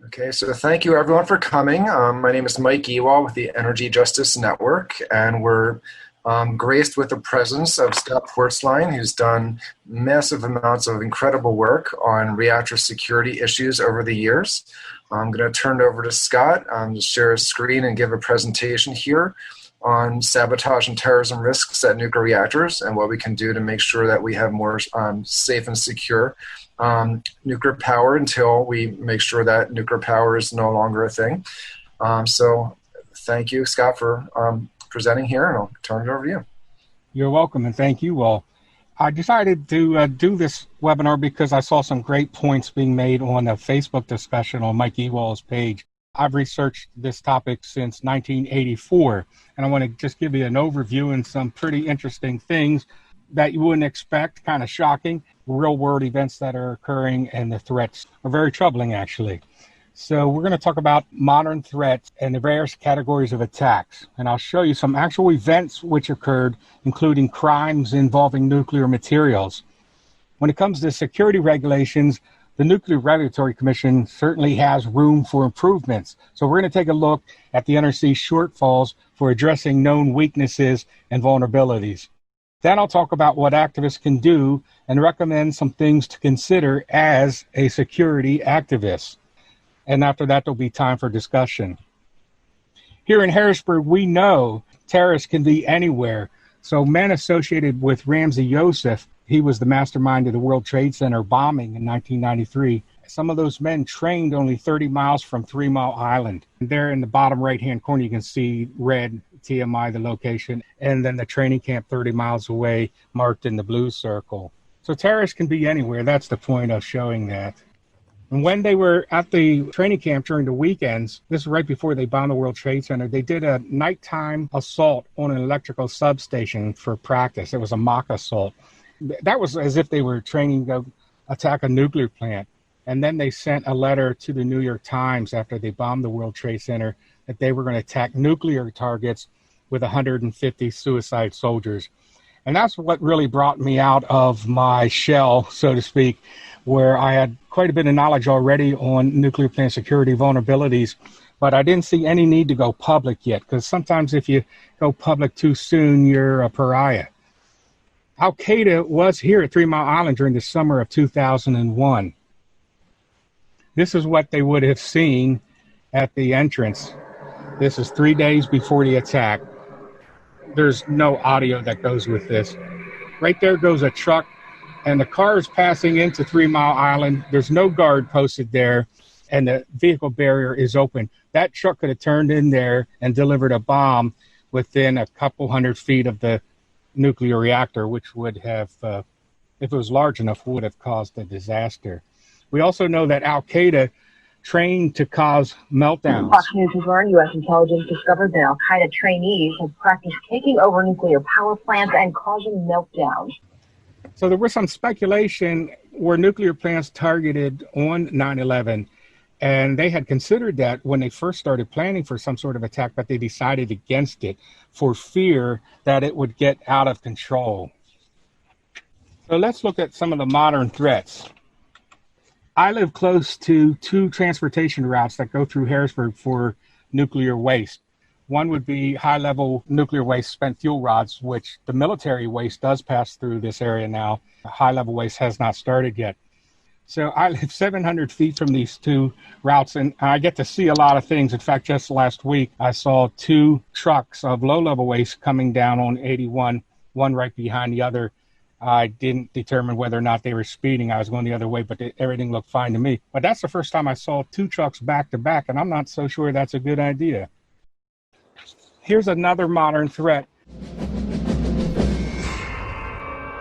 Okay, so thank you everyone for coming. My name is Mike Ewald with the Energy Justice Network, and we're graced with the presence of Scott Portzline, who's done massive amounts of incredible work on reactor security issues over the years. I'm going to turn it over to Scott to share a screen and give a presentation here on sabotage and terrorism risks at nuclear reactors and what we can do to make sure that we have more safe and secure nuclear power until we make sure that nuclear power is no longer a thing. So thank you, Scott, for presenting here, and I'll turn it over to you. You're welcome, and thank you all. I decided to do this webinar because I saw some great points being made on a Facebook discussion on Mike Ewald's page. I've researched this topic since 1984, and I want to just give you an overview and some pretty interesting things that you wouldn't expect, kind of shocking, real-world events that are occurring, and the threats are very troubling, actually. So we're going to talk about modern threats and the various categories of attacks, and I'll show you some actual events which occurred, including crimes involving nuclear materials. When it comes to security regulations, the Nuclear Regulatory Commission certainly has room for improvements. So we're going to take a look at the NRC shortfalls for addressing known weaknesses and vulnerabilities. Then I'll talk about what activists can do and recommend some things to consider as a security activist. And after that, there'll be time for discussion. Here in Harrisburg, we know terrorists can be anywhere. So men associated with Ramzi Youssef, he was the mastermind of the World Trade Center bombing in 1993. Some of those men trained only 30 miles from 3 Mile Island. And there in the bottom right-hand corner, you can see red TMI, the location, and then the training camp 30 miles away, marked in the blue circle. So terrorists can be anywhere. That's the point of showing that. And when they were at the training camp during the weekends, this is right before they bombed the World Trade Center, they did a nighttime assault on an electrical substation for practice. It was a mock assault. That was as if they were training to attack a nuclear plant. And then they sent a letter to the New York Times after they bombed the World Trade Center that they were going to attack nuclear targets with 150 suicide soldiers. And that's what really brought me out of my shell, so to speak, where I had quite a bit of knowledge already on nuclear plant security vulnerabilities, but I didn't see any need to go public yet, because sometimes if you go public too soon, you're a pariah. Al-Qaeda was here at 3 Mile Island during the summer of 2001. This is what they would have seen at the entrance. This is 3 days before the attack. There's no audio that goes with this. Right there goes a truck, and the car is passing into 3 Mile Island. There's no guard posted there, and the vehicle barrier is open. That truck could have turned in there and delivered a bomb within a couple hundred feet of the nuclear reactor, which would have, if it was large enough, would have caused a disaster. We also know that Al-Qaeda trained to cause meltdowns. Fox News has learned U.S. intelligence discovered that Al-Qaeda trainees have practiced taking over nuclear power plants and causing meltdowns. So there was some speculation where nuclear plants targeted on 9/11, and they had considered that when they first started planning for some sort of attack, but they decided against it for fear that it would get out of control. So let's look at some of the modern threats. I live close to 2 transportation routes that go through Harrisburg for nuclear waste. One would be high-level nuclear waste spent fuel rods, which the military waste does pass through this area now. High-level waste has not started yet. So I live 700 feet from these 2 routes, and I get to see a lot of things. In fact, just last week, I saw 2 trucks of low-level waste coming down on 81, one right behind the other. I didn't determine whether or not they were speeding. I was going the other way, but everything looked fine to me. But that's the first time I saw 2 trucks back to back, and I'm not so sure that's a good idea. Here's another modern threat.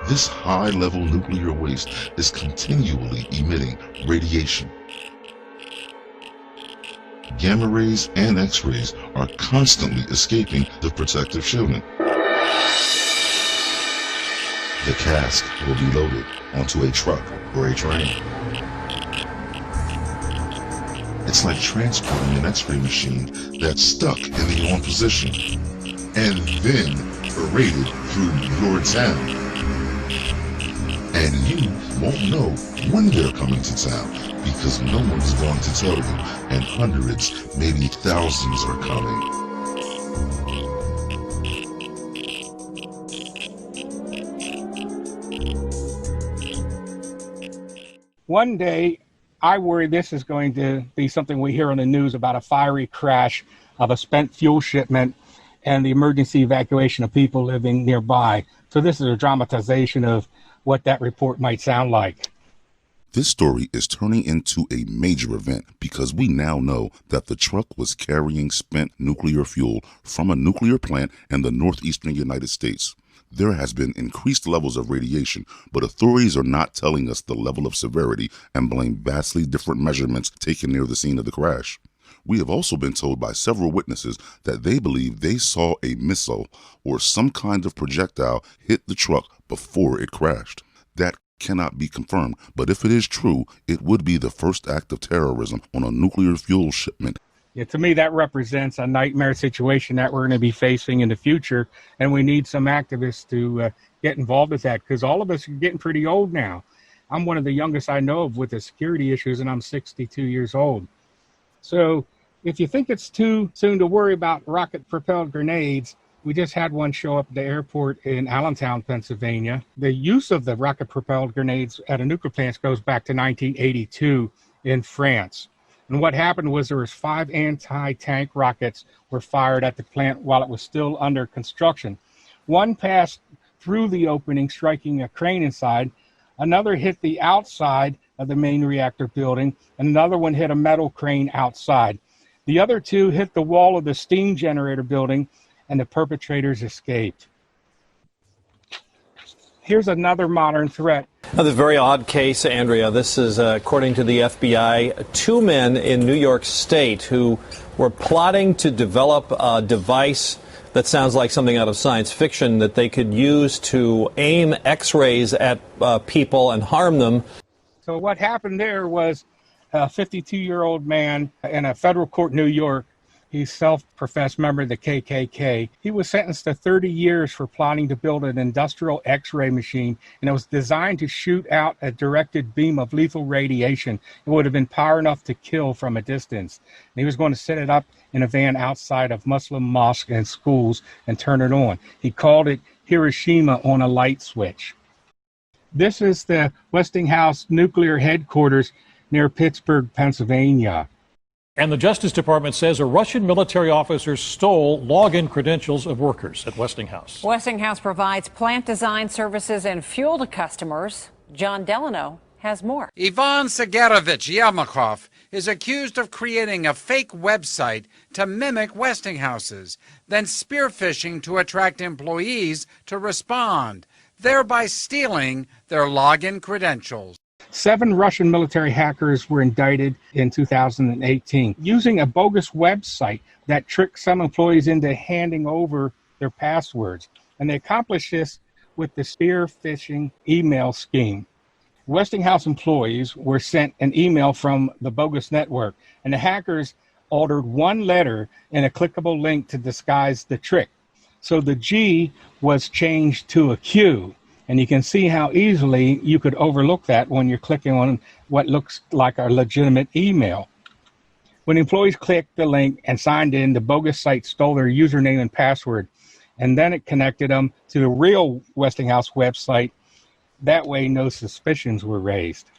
This high-level nuclear waste is continually emitting radiation. Gamma rays and X-rays are constantly escaping the protective shielding. The cask will be loaded onto a truck or a train. It's like transporting an X-ray machine that's stuck in the on position and then paraded through your town. And you won't know when they're coming to town because no one's going to tell you, and hundreds, maybe thousands are coming. One day, I worry this is going to be something we hear on the news about a fiery crash of a spent fuel shipment and the emergency evacuation of people living nearby. So this is a dramatization of what that report might sound like. This story is turning into a major event because we now know that the truck was carrying spent nuclear fuel from a nuclear plant in the northeastern United States. There has been increased levels of radiation, but authorities are not telling us the level of severity and blame vastly different measurements taken near the scene of the crash. We have also been told by several witnesses that they believe they saw a missile or some kind of projectile hit the truck before it crashed. That cannot be confirmed, but if it is true, it would be the first act of terrorism on a nuclear fuel shipment. Yeah, to me, that represents a nightmare situation that we're going to be facing in the future, and we need some activists to get involved with that because all of us are getting pretty old now. I'm one of the youngest I know of with the security issues, and I'm 62 years old. So if you think it's too soon to worry about rocket-propelled grenades, we just had one show up at the airport in Allentown, Pennsylvania. The use of the rocket-propelled grenades at a nuclear plant goes back to 1982 in France. And what happened was there was 5 anti-tank rockets were fired at the plant while it was still under construction. One passed through the opening, striking a crane inside. Another hit the outside of the main reactor building, and another one hit a metal crane outside. The other 2 hit the wall of the steam generator building, and the perpetrators escaped. Here's another modern threat. Now, this very odd case, Andrea. This is, according to the FBI, 2 men in New York State who were plotting to develop a device that sounds like something out of science fiction that they could use to aim X-rays at people and harm them. So what happened there was a 52-year-old man in a federal court in New York. He's self-professed member of the KKK. He was sentenced to 30 years for plotting to build an industrial X-ray machine, and it was designed to shoot out a directed beam of lethal radiation. It would have been power enough to kill from a distance. And he was going to set it up in a van outside of Muslim mosques and schools and turn it on. He called it Hiroshima on a light switch. This is the Westinghouse nuclear headquarters near Pittsburgh, Pennsylvania. And the Justice Department says a Russian military officer stole login credentials of workers at Westinghouse. Westinghouse provides plant design services and fuel to customers. John Delano has more. Ivan Sergeyevich Yermakov is accused of creating a fake website to mimic Westinghouse's, then spearphishing to attract employees to respond, thereby stealing their login credentials. 7 Russian military hackers were indicted in 2018 using a bogus website that tricked some employees into handing over their passwords. And they accomplished this with the spear phishing email scheme. Westinghouse employees were sent an email from the bogus network, and the hackers altered one letter in a clickable link to disguise the trick. So the G was changed to a Q. And you can see how easily you could overlook that when you're clicking on what looks like a legitimate email. When employees clicked the link and signed in, the bogus site stole their username and password, and then it connected them to the real Westinghouse website. That way, no suspicions were raised.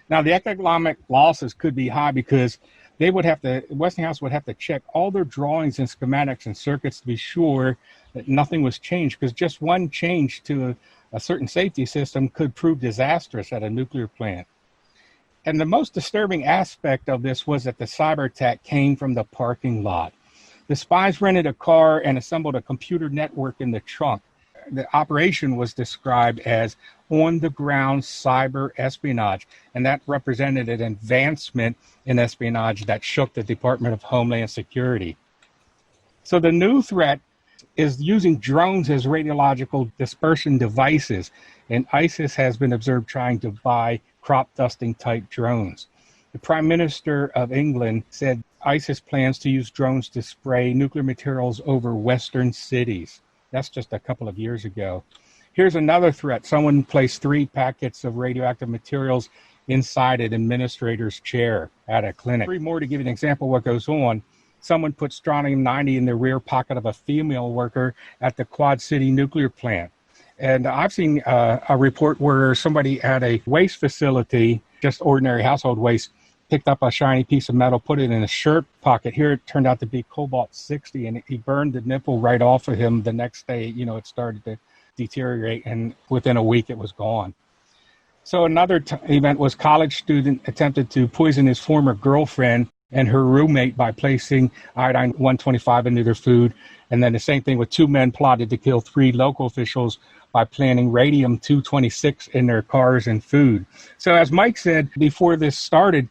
Now, the economic losses could be high because Westinghouse would have to check all their drawings and schematics and circuits to be sure that nothing was changed, because just one change to a certain safety system could prove disastrous at a nuclear plant. And the most disturbing aspect of this was that the cyber attack came from the parking lot. The spies rented a car and assembled a computer network in the trunk. The operation was described as on-the-ground cyber espionage, and that represented an advancement in espionage that shook the Department of Homeland Security. So the new threat is using drones as radiological dispersion devices, and ISIS has been observed trying to buy crop dusting type drones. The Prime Minister of England said ISIS plans to use drones to spray nuclear materials over Western cities. That's just a couple of years ago. Here's another threat. Someone placed 3 packets of radioactive materials inside an administrator's chair at a clinic. 3 more to give you an example of what goes on. Someone put strontium-90 in the rear pocket of a female worker at the Quad City nuclear plant. And I've seen a report where somebody at a waste facility, just ordinary household waste, picked up a shiny piece of metal, put it in a shirt pocket. Here it turned out to be cobalt-60, and he burned the nipple right off of him the next day. You know, it started to deteriorate, and within a week it was gone. So another event was college student attempted to poison his former girlfriend and her roommate by placing iodine-125 into their food. And then the same thing with 2 men plotted to kill 3 local officials by planting radium-226 in their cars and food. So as Mike said before this started,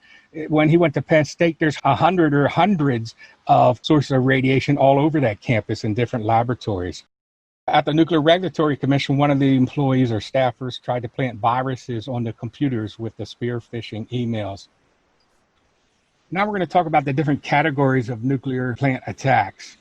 when he went to Penn State, there's 100 or hundreds of sources of radiation all over that campus in different laboratories. At the Nuclear Regulatory Commission, one of the employees or staffers tried to plant viruses on the computers with the spear phishing emails. Now we're going to talk about the different categories of nuclear plant attacks.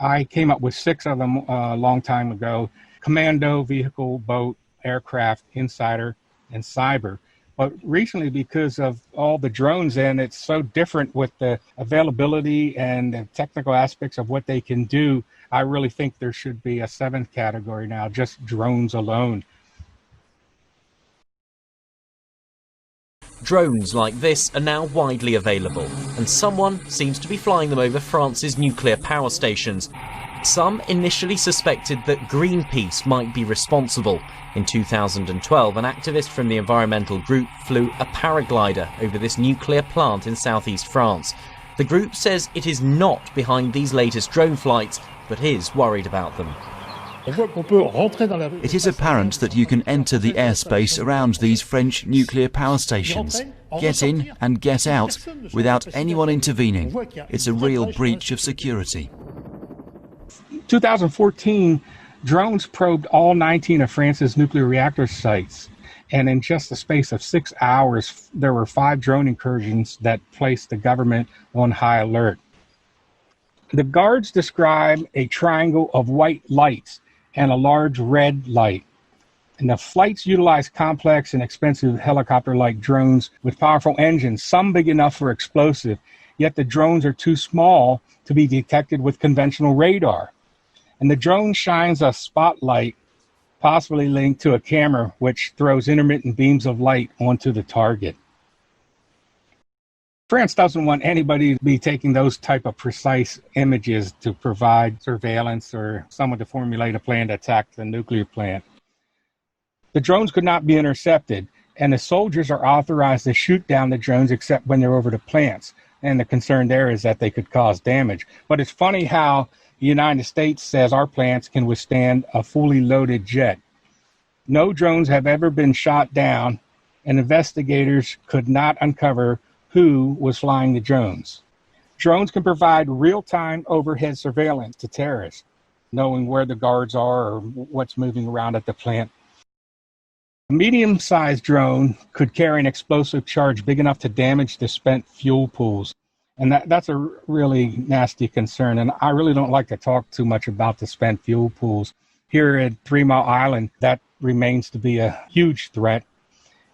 I came up with 6 of them a long time ago: commando, vehicle, boat, aircraft, insider, and cyber. But recently, because of all the drones, and it's so different with the availability and the technical aspects of what they can do, I really think there should be a 7th category now, just drones alone. Drones like this are now widely available, and someone seems to be flying them over France's nuclear power stations. Some initially suspected that Greenpeace might be responsible. In 2012, an activist from the environmental group flew a paraglider over this nuclear plant in southeast France. The group says it is not behind these latest drone flights, but is worried about them. It is apparent that you can enter the airspace around these French nuclear power stations, get in and get out without anyone intervening. It's a real breach of security. 2014, drones probed all 19 of France's nuclear reactor sites. And in just the space of 6 hours, there were 5 drone incursions that placed the government on high alert. The guards describe a triangle of white lights and a large red light. And the flights utilize complex and expensive helicopter-like drones with powerful engines, some big enough for explosive, yet the drones are too small to be detected with conventional radar. And the drone shines a spotlight, possibly linked to a camera, which throws intermittent beams of light onto the target. France doesn't want anybody to be taking those type of precise images to provide surveillance or someone to formulate a plan to attack the nuclear plant. The drones could not be intercepted, and the soldiers are authorized to shoot down the drones except when they're over the plants. And the concern there is that they could cause damage. But it's funny how the United States says our plants can withstand a fully loaded jet. No drones have ever been shot down, and investigators could not uncover who was flying the drones. Drones can provide real-time overhead surveillance to terrorists, knowing where the guards are or what's moving around at the plant. A medium-sized drone could carry an explosive charge big enough to damage the spent fuel pools. And that's a really nasty concern. And I really don't like to talk too much about the spent fuel pools. Here at 3 Mile Island, that remains to be a huge threat.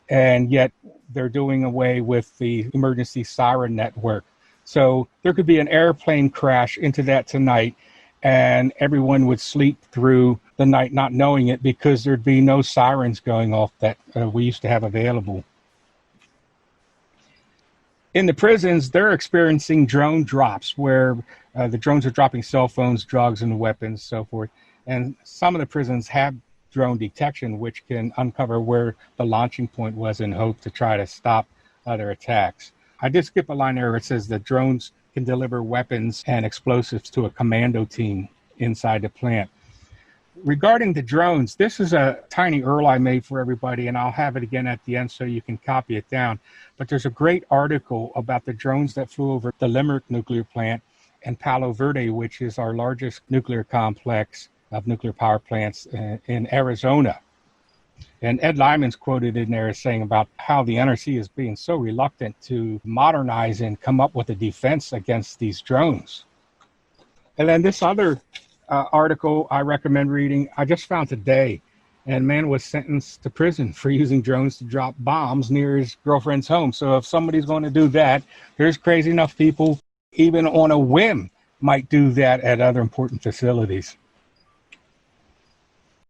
And yet they're doing away with the emergency siren network. So there could be an airplane crash into that tonight, and everyone would sleep through the night not knowing it because there'd be no sirens going off that we used to have available. In the prisons, they're experiencing drone drops where the drones are dropping cell phones, drugs, and weapons, so forth. And some of the prisons have drone detection, which can uncover where the launching point was in hope to try to stop other attacks. I did skip a line there where it says that drones can deliver weapons and explosives to a commando team inside the plant. Regarding the drones, this is a tiny URL I made for everybody, and I'll have it again at the end so you can copy it down. But there's a great article about the drones that flew over the Limerick nuclear plant and Palo Verde, which is our largest nuclear complex of nuclear power plants in Arizona. And Ed Lyman's quoted in there as saying about how the NRC is being so reluctant to modernize and come up with a defense against these drones. And then this other article I recommend reading, I just found today, and man was sentenced to prison for using drones to drop bombs near his girlfriend's home. So if somebody's going to do that, there's crazy enough people, even on a whim, might do that at other important facilities.